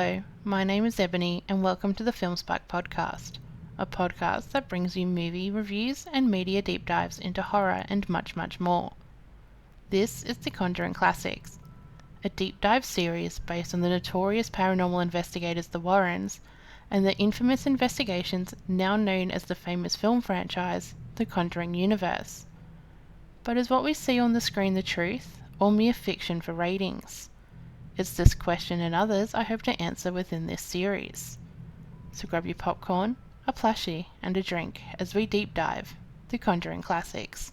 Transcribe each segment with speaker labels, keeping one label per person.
Speaker 1: Hello, my name is Ebony and welcome to the Film Spark podcast, a podcast that brings you movie reviews and media deep dives into horror and much, much more. This is the Conjuring Classics, a deep dive series based on the notorious paranormal investigators the Warrens and the infamous investigations now known as the famous film franchise, the Conjuring universe. But is what we see on the screen the truth or mere fiction for ratings? It's this question and others I hope to answer within this series. So grab your popcorn, a plushie, and a drink as we deep dive The Conjuring Classics.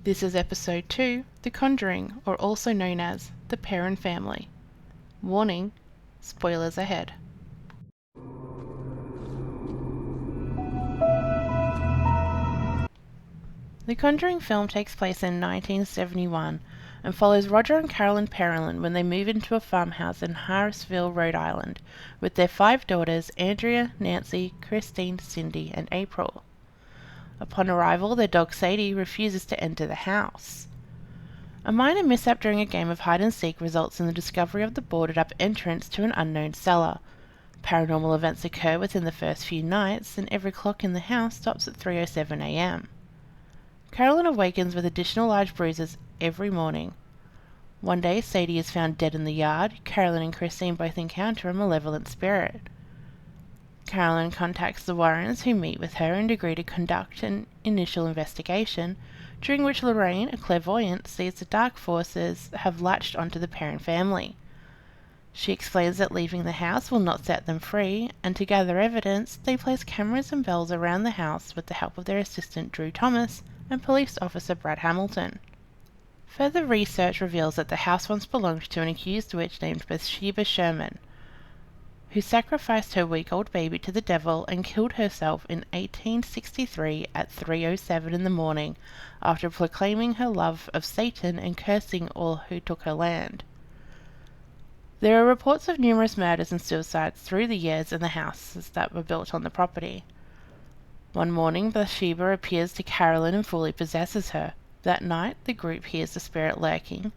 Speaker 1: This is episode 2, The Conjuring, or also known as The Perron Family. Warning, spoilers ahead. The Conjuring film takes place in 1971 and follows Roger and Carolyn Perron when they move into a farmhouse in Harrisville, Rhode Island, with their 5 daughters Andrea, Nancy, Christine, Cindy, and April. Upon arrival, their dog Sadie refuses to enter the house. A minor mishap during a game of hide-and-seek results in the discovery of the boarded-up entrance to an unknown cellar. Paranormal events occur within the first few nights, and every clock in the house stops at 3:07 a.m. Carolyn awakens with additional large bruises every morning. One day, Sadie is found dead in the yard. Carolyn and Christine both encounter a malevolent spirit. Carolyn contacts the Warrens, who meet with her and agree to conduct an initial investigation, during which Lorraine, a clairvoyant, sees the dark forces have latched onto the Perron family. She explains that leaving the house will not set them free, and to gather evidence, they place cameras and bells around the house with the help of their assistant Drew Thomas and police officer Brad Hamilton. Further research reveals that the house once belonged to an accused witch named Bathsheba Sherman, who sacrificed her week-old baby to the devil and killed herself in 1863 at 3:07 in the morning after proclaiming her love of Satan and cursing all who took her land. There are reports of numerous murders and suicides through the years in the houses that were built on the property. One morning, Bathsheba appears to Carolyn and fully possesses her. That night, the group hears the spirit lurking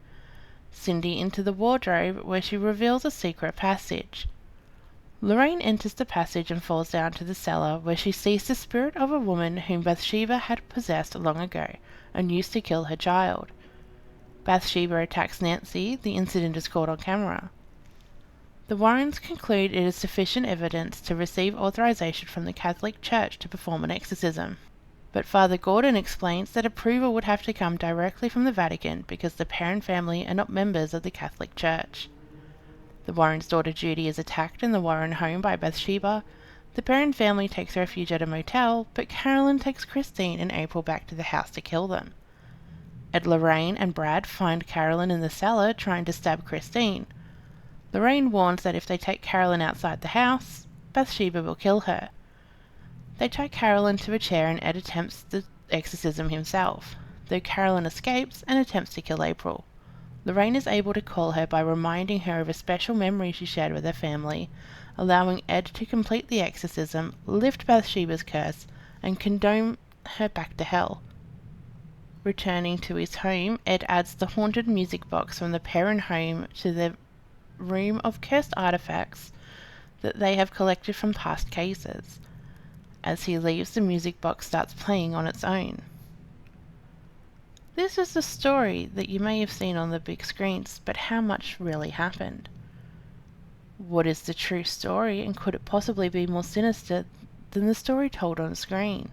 Speaker 1: Cindy into the wardrobe, where she reveals a secret passage. Lorraine enters the passage and falls down to the cellar, where she sees the spirit of a woman whom Bathsheba had possessed long ago and used to kill her child. Bathsheba attacks Nancy. The incident is caught on camera. The Warrens conclude it is sufficient evidence to receive authorization from the Catholic Church to perform an exorcism. But Father Gordon explains that approval would have to come directly from the Vatican because the Perron family are not members of the Catholic Church. The Warrens' daughter Judy is attacked in the Warren home by Bathsheba. The Perron family takes refuge at a motel, but Carolyn takes Christine and April back to the house to kill them. Ed, Lorraine, and Brad find Carolyn in the cellar trying to stab Christine. Lorraine warns that if they take Carolyn outside the house, Bathsheba will kill her. They tie Carolyn to a chair and Ed attempts the exorcism himself, though Carolyn escapes and attempts to kill April. Lorraine is able to call her by reminding her of a special memory she shared with her family, allowing Ed to complete the exorcism, lift Bathsheba's curse, and condemn her back to hell. Returning to his home, Ed adds the haunted music box from the Perron home to the room of cursed artifacts that they have collected from past cases. As he leaves, the music box starts playing on its own. This is the story that you may have seen on the big screens, but how much really happened? What is the true story, and could it possibly be more sinister than the story told on screen?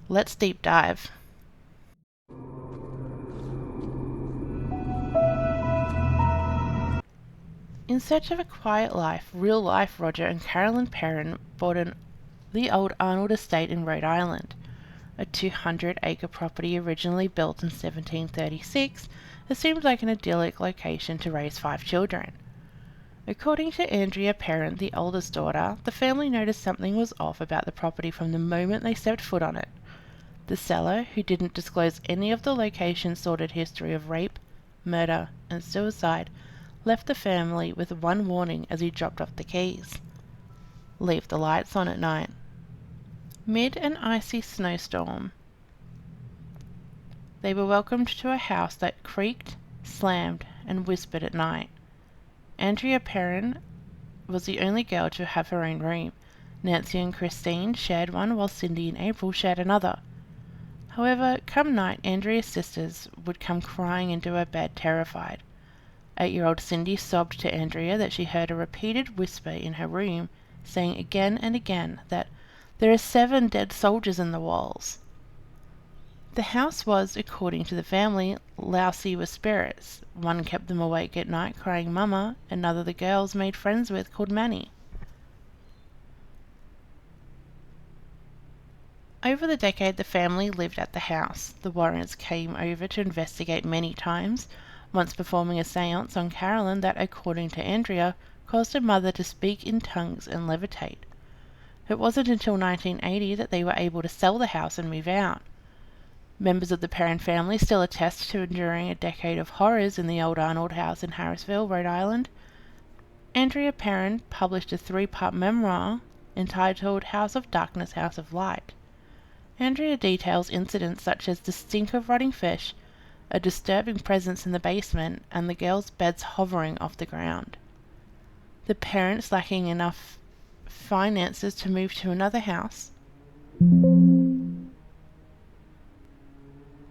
Speaker 1: Let's deep dive. In search of a quiet life, real-life Roger and Carolyn Perron bought the old Arnold estate in Rhode Island. A 200-acre property originally built in 1736, it seemed like an idyllic location to raise 5 children. According to Andrea Perron, the oldest daughter, the family noticed something was off about the property from the moment they stepped foot on it. The seller, who didn't disclose any of the location's sordid history of rape, murder, and suicide, left the family with one warning as he dropped off the keys: leave the lights on at night. Mid an icy snowstorm, they were welcomed to a house that creaked, slammed, and whispered at night. Andrea Perron was the only girl to have her own room. Nancy and Christine shared one, while Cindy and April shared another. However, come night, Andrea's sisters would come crying into her bed, terrified. 8-year-old Cindy sobbed to Andrea that she heard a repeated whisper in her room, saying again and again that there are 7 dead soldiers in the walls. The house was, according to the family, lousy with spirits. One kept them awake at night crying Mama, another the girls made friends with called Manny. Over the decade the family lived at the house. The Warrens came over to investigate many times, once performing a seance on Carolyn that, according to Andrea, caused her mother to speak in tongues and levitate. It wasn't until 1980 that they were able to sell the house and move out. Members of the Perron family still attest to enduring a decade of horrors in the old Arnold house in Harrisville, Rhode Island. Andrea Perron published a 3-part memoir entitled House of Darkness, House of Light. Andrea details incidents such as the stink of rotting fish, a disturbing presence in the basement, and the girls' beds hovering off the ground. The parents lacking enough finances to move to another house.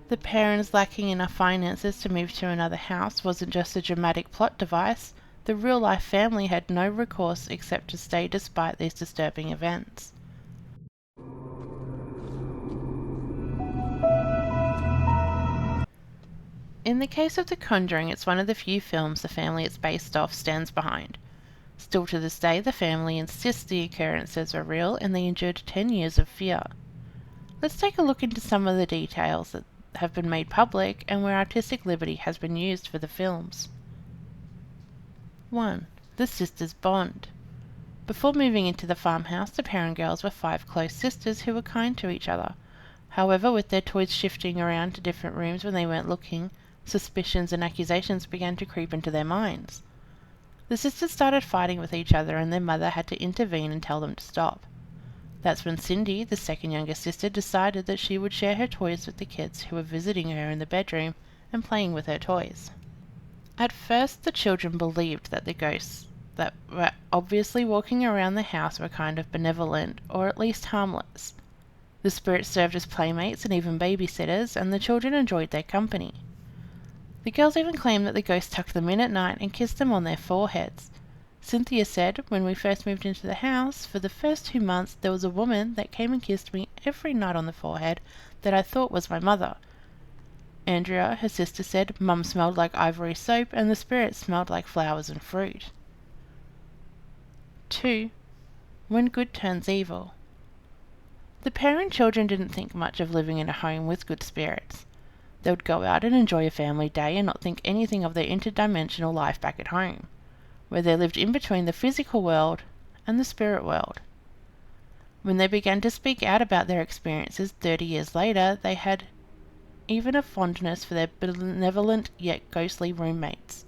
Speaker 1: The parents lacking enough finances to move to another house wasn't just a dramatic plot device. The real-life family had no recourse except to stay despite these disturbing events. In the case of The Conjuring, it's one of the few films the family it's based off stands behind. Still to this day, the family insists the occurrences are real and they endured 10 years of fear. Let's take a look into some of the details that have been made public and where artistic liberty has been used for the films. 1. The sisters' bond. Before moving into the farmhouse, the Perron girls were 5 close sisters who were kind to each other. However, with their toys shifting around to different rooms when they weren't looking, suspicions and accusations began to creep into their minds. The sisters started fighting with each other and their mother had to intervene and tell them to stop. That's when Cindy, the second youngest sister, decided that she would share her toys with the kids who were visiting her in the bedroom and playing with her toys. At first, the children believed that the ghosts that were obviously walking around the house were kind of benevolent, or at least harmless. The spirits served as playmates and even babysitters, and the children enjoyed their company. The girls even claimed that the ghost tucked them in at night and kissed them on their foreheads. Cynthia said, when we first moved into the house, for the first 2 months there was a woman that came and kissed me every night on the forehead that I thought was my mother. Andrea, her sister, said Mum smelled like ivory soap and the spirit smelled like flowers and fruit. 2. When good turns evil. The Perron children didn't think much of living in a home with good spirits. They would go out and enjoy a family day and not think anything of their interdimensional life back at home, where they lived in between the physical world and the spirit world. When they began to speak out about their experiences 30 years later, they had even a fondness for their benevolent yet ghostly roommates.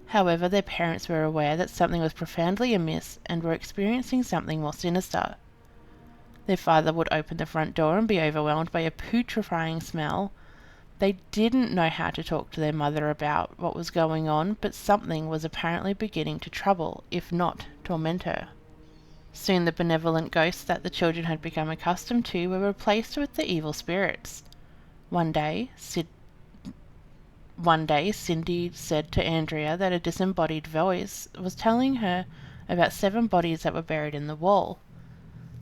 Speaker 1: However, their parents were aware that something was profoundly amiss and were experiencing something more sinister. Their father would open the front door and be overwhelmed by a putrefying smell. They didn't know how to talk to their mother about what was going on, but something was apparently beginning to trouble, if not torment her. Soon the benevolent ghosts that the children had become accustomed to were replaced with the evil spirits. One day, Cindy said to Andrea that a disembodied voice was telling her about 7 bodies that were buried in the wall.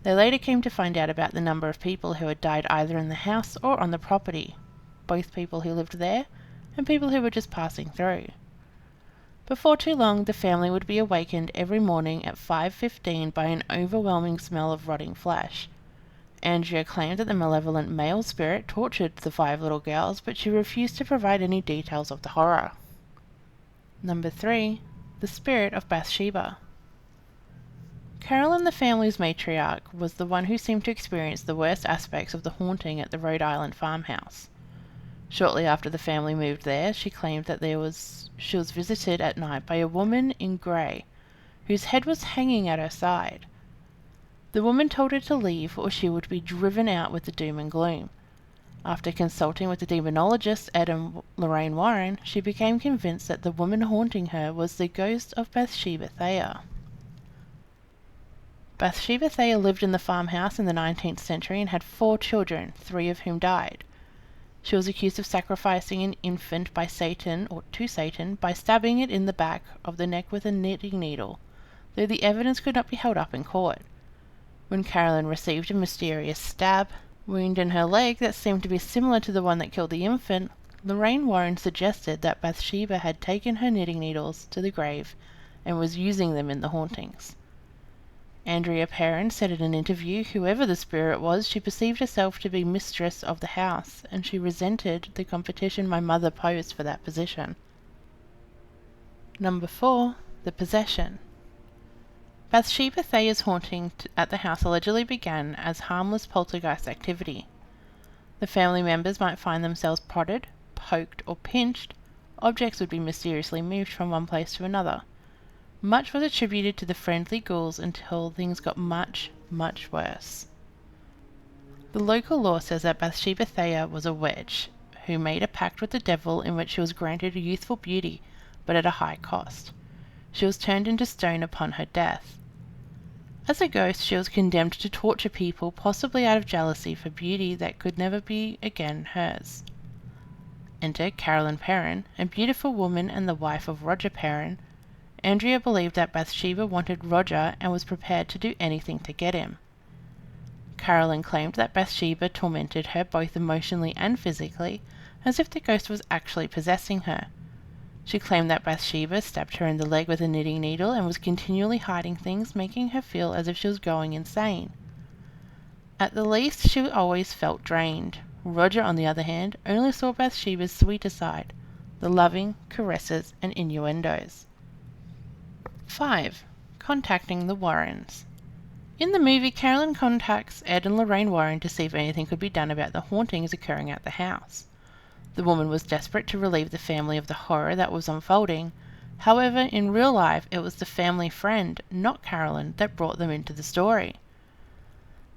Speaker 1: They later came to find out about the number of people who had died either in the house or on the property, both people who lived there and people who were just passing through. Before too long, the family would be awakened every morning at 5:15 by an overwhelming smell of rotting flesh. Andrea claimed that the malevolent male spirit tortured the 5 little girls, but she refused to provide any details of the horror. Number 3. The spirit of Bathsheba. Carolyn, the family's matriarch, was the one who seemed to experience the worst aspects of the haunting at the Rhode Island farmhouse. Shortly after the family moved there, she claimed that she was visited at night by a woman in grey, whose head was hanging at her side. The woman told her to leave or she would be driven out with the doom and gloom. After consulting with the demonologists Ed and Lorraine Warren, she became convinced that the woman haunting her was the ghost of Bathsheba Thayer. Bathsheba Thayer lived in the farmhouse in the 19th century and had 4 children, 3 of whom died. She was accused of sacrificing an infant to Satan by stabbing it in the back of the neck with a knitting needle, though the evidence could not be held up in court. When Carolyn received a mysterious stab wound in her leg that seemed to be similar to the one that killed the infant, Lorraine Warren suggested that Bathsheba had taken her knitting needles to the grave and was using them in the hauntings. Andrea Perron said in an interview whoever the spirit was, she perceived herself to be mistress of the house, and she resented the competition my mother posed for that position. Number 4. The Possession. Bathsheba Thayer's haunting at the house allegedly began as harmless poltergeist activity. The family members might find themselves prodded, poked, or pinched. Objects would be mysteriously moved from one place to another. Much was attributed to the friendly ghouls until things got much, much worse. The local law says that Bathsheba Thayer was a witch who made a pact with the devil in which she was granted youthful beauty, but at a high cost. She was turned into stone upon her death. As a ghost, she was condemned to torture people, possibly out of jealousy for beauty that could never be again hers. Enter Carolyn Perron, a beautiful woman and the wife of Roger Perron. Andrea believed that Bathsheba wanted Roger and was prepared to do anything to get him. Carolyn claimed that Bathsheba tormented her both emotionally and physically, as if the ghost was actually possessing her. She claimed that Bathsheba stabbed her in the leg with a knitting needle and was continually hiding things, making her feel as if she was going insane. At the least, she always felt drained. Roger, on the other hand, only saw Bathsheba's sweeter side, the loving caresses and innuendos. 5. Contacting the Warrens. In the movie, Carolyn contacts Ed and Lorraine Warren to see if anything could be done about the hauntings occurring at the house. The woman was desperate to relieve the family of the horror that was unfolding. However, in real life, it was the family friend, not Carolyn, that brought them into the story.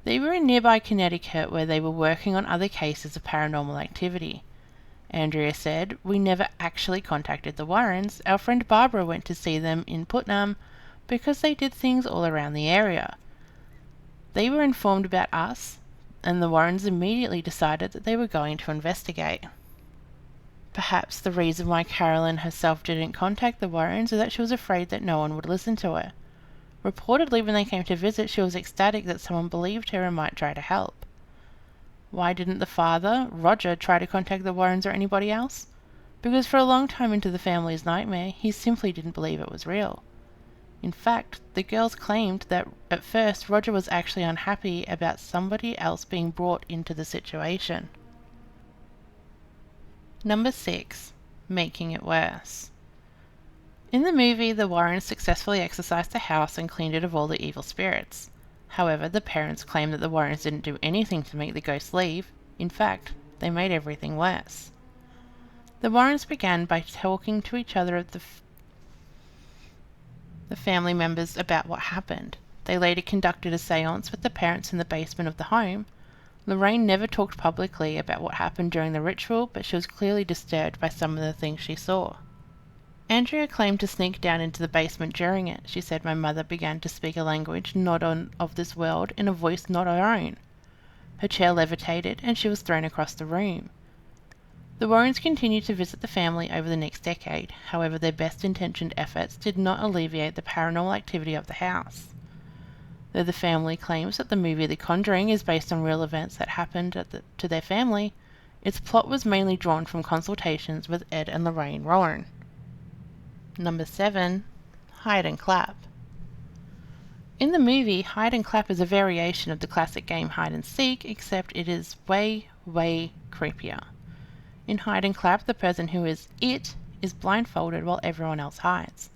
Speaker 1: They were in nearby Connecticut where they were working on other cases of paranormal activity. Andrea said, "We never actually contacted the Warrens. Our friend Barbara went to see them in Putnam because they did things all around the area. They were informed about us, and the Warrens immediately decided that they were going to investigate." Perhaps the reason why Carolyn herself didn't contact the Warrens is that she was afraid that no one would listen to her. Reportedly, when they came to visit, she was ecstatic that someone believed her and might try to help. Why didn't the father, Roger, try to contact the Warrens or anybody else? Because for a long time into the family's nightmare, he simply didn't believe it was real. In fact, the girls claimed that at first Roger was actually unhappy about somebody else being brought into the situation. Number 6. Making it worse. In the movie, the Warrens successfully exorcised the house and cleaned it of all the evil spirits. However, the parents claim that the Warrens didn't do anything to make the ghosts leave. In fact, they made everything worse. The Warrens began by talking to each other of the family members about what happened. They later conducted a séance with the parents in the basement of the home. Lorraine never talked publicly about what happened during the ritual, but she was clearly disturbed by some of the things she saw. Andrea claimed to sneak down into the basement during it. She said, "My mother began to speak a language not of this world in a voice not her own. Her chair levitated and she was thrown across the room." The Warrens continued to visit the family over the next decade. However, their best-intentioned efforts did not alleviate the paranormal activity of the house. Though the family claims that the movie The Conjuring is based on real events that happened to their family, its plot was mainly drawn from consultations with Ed and Lorraine Warren. Number 7. Hide and Clap. In the movie, Hide and Clap is a variation of the classic game Hide and Seek, except it is way, way creepier. In Hide and Clap, the person who is it is blindfolded while everyone else hides.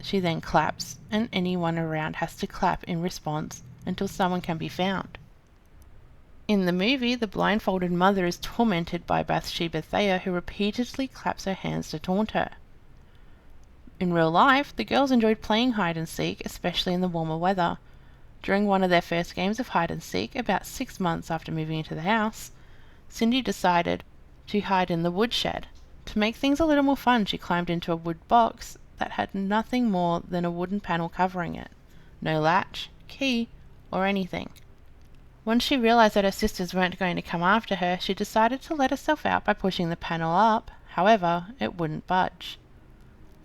Speaker 1: She then claps, and anyone around has to clap in response until someone can be found. In the movie, the blindfolded mother is tormented by Bathsheba Thayer, who repeatedly claps her hands to taunt her. In real life, the girls enjoyed playing hide and seek, especially in the warmer weather. During one of their first games of hide and seek, about 6 months after moving into the house, Cindy decided to hide in the woodshed. To make things a little more fun, she climbed into a wood box that had nothing more than a wooden panel covering it. No latch, key, or anything. Once she realized that her sisters weren't going to come after her, she decided to let herself out by pushing the panel up. However, it wouldn't budge.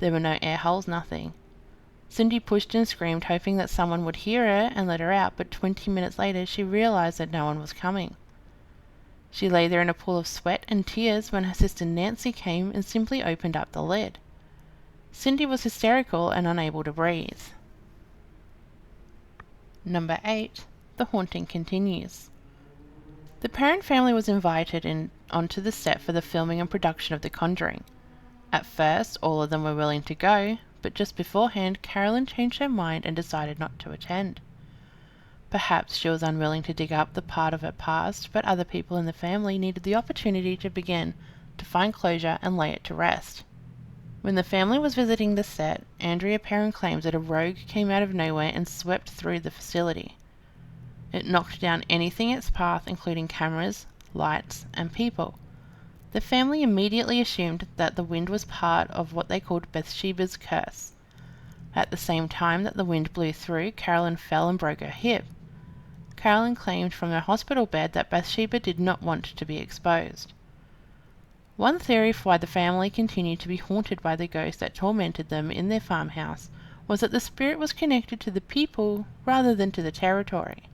Speaker 1: There were no air holes, nothing. Cindy pushed and screamed, hoping that someone would hear her and let her out, but 20 minutes later she realized that no one was coming. She lay there in a pool of sweat and tears when her sister Nancy came and simply opened up the lid. Cindy was hysterical and unable to breathe. Number 8. The haunting continues. The Perron family was invited onto the set for the filming and production of The Conjuring. At first, all of them were willing to go, but just beforehand, Carolyn changed her mind and decided not to attend. Perhaps she was unwilling to dig up the part of her past, but other people in the family needed the opportunity to begin to find closure and lay it to rest. When the family was visiting the set, Andrea Perron claims that a rogue came out of nowhere and swept through the facility. It knocked down anything in its path, including cameras, lights, and people. The family immediately assumed that the wind was part of what they called Bathsheba's curse. At the same time that the wind blew through, Carolyn fell and broke her hip. Carolyn claimed from her hospital bed that Bathsheba did not want to be exposed. One theory for why the family continued to be haunted by the ghost that tormented them in their farmhouse was that the spirit was connected to the people rather than to the territory.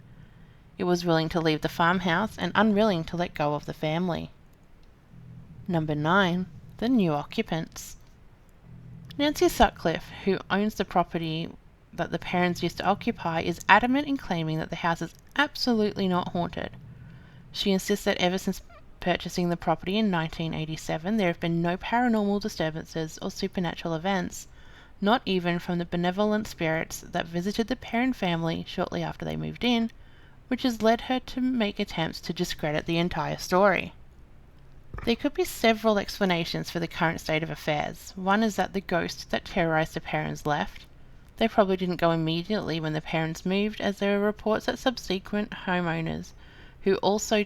Speaker 1: It was willing to leave the farmhouse and unwilling to let go of the family. Number 9. The new occupants. Nancy Sutcliffe, who owns the property that the Perrons used to occupy, is adamant in claiming that the house is absolutely not haunted. She insists that ever since purchasing the property in 1987, there have been no paranormal disturbances or supernatural events, not even from the benevolent spirits that visited the Perron family shortly after they moved in, which has led her to make attempts to discredit the entire story. There could be several explanations for the current state of affairs. One is that the ghost that terrorized the Perrons left. They probably didn't go immediately when the Perrons moved, as there were reports that subsequent homeowners who also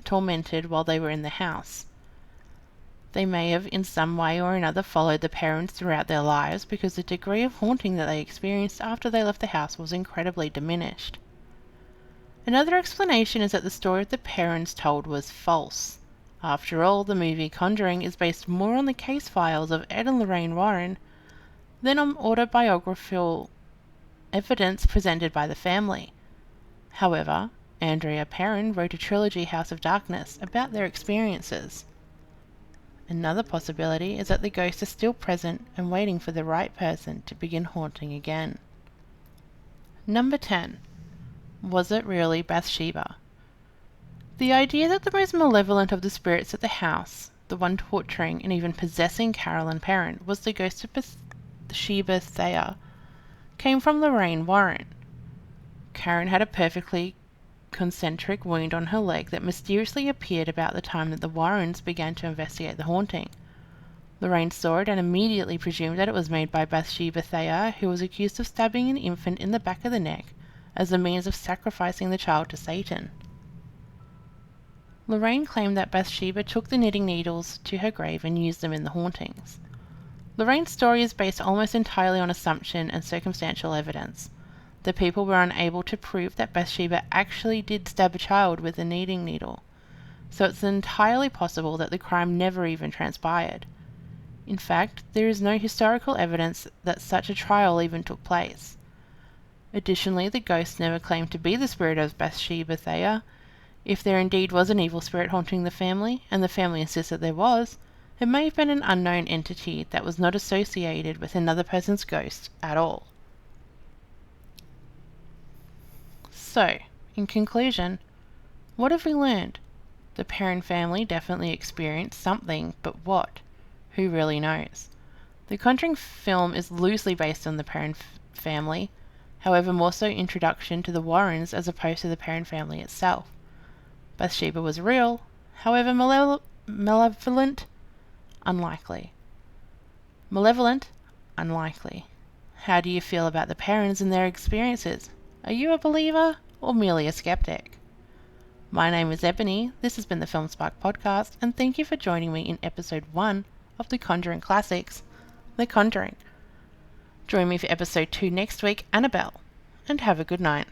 Speaker 1: tormented while they were in the house. They may have in some way or another followed the Perrons throughout their lives, because the degree of haunting that they experienced after they left the house was incredibly diminished. Another explanation is that the story of the Perrons told was false. After all, the movie Conjuring is based more on the case files of Ed and Lorraine Warren than on autobiographical evidence presented by the family. However, Andrea Perron wrote a trilogy, House of Darkness, about their experiences. Another possibility is that the ghost is still present and waiting for the right person to begin haunting again. Number 10. Was it really Bathsheba? The idea that the most malevolent of the spirits at the house, the one torturing and even possessing Carolyn Perron, was the ghost of Bathsheba Thayer, came from Lorraine Warren. Karen had a perfectly concentric wound on her leg that mysteriously appeared about the time that the Warrens began to investigate the haunting. Lorraine saw it and immediately presumed that it was made by Bathsheba Thayer, who was accused of stabbing an infant in the back of the neck as a means of sacrificing the child to Satan. Lorraine claimed that Bathsheba took the knitting needles to her grave and used them in the hauntings. Lorraine's story is based almost entirely on assumption and circumstantial evidence. The people were unable to prove that Bathsheba actually did stab a child with a knitting needle, so it's entirely possible that the crime never even transpired. In fact, there is no historical evidence that such a trial even took place. Additionally, the ghost never claimed to be the spirit of Bathsheba Thayer. If there indeed was an evil spirit haunting the family, and the family insists that there was, it may have been an unknown entity that was not associated with another person's ghost at all. So, in conclusion, what have we learned? The Perron family definitely experienced something, but what? Who really knows? The Conjuring film is loosely based on the Perron family, however more so introduction to the Warrens as opposed to the Perron family itself. Bathsheba was real, however malevolent, unlikely. Malevolent, unlikely. How do you feel about the Perrons and their experiences? Are you a believer or merely a skeptic? My name is Ebony, this has been the Film Spark Podcast, and thank you for joining me in episode 1 of the Conjuring Classics, The Conjuring. Join me for episode 2 next week, Annabelle. and have a good night.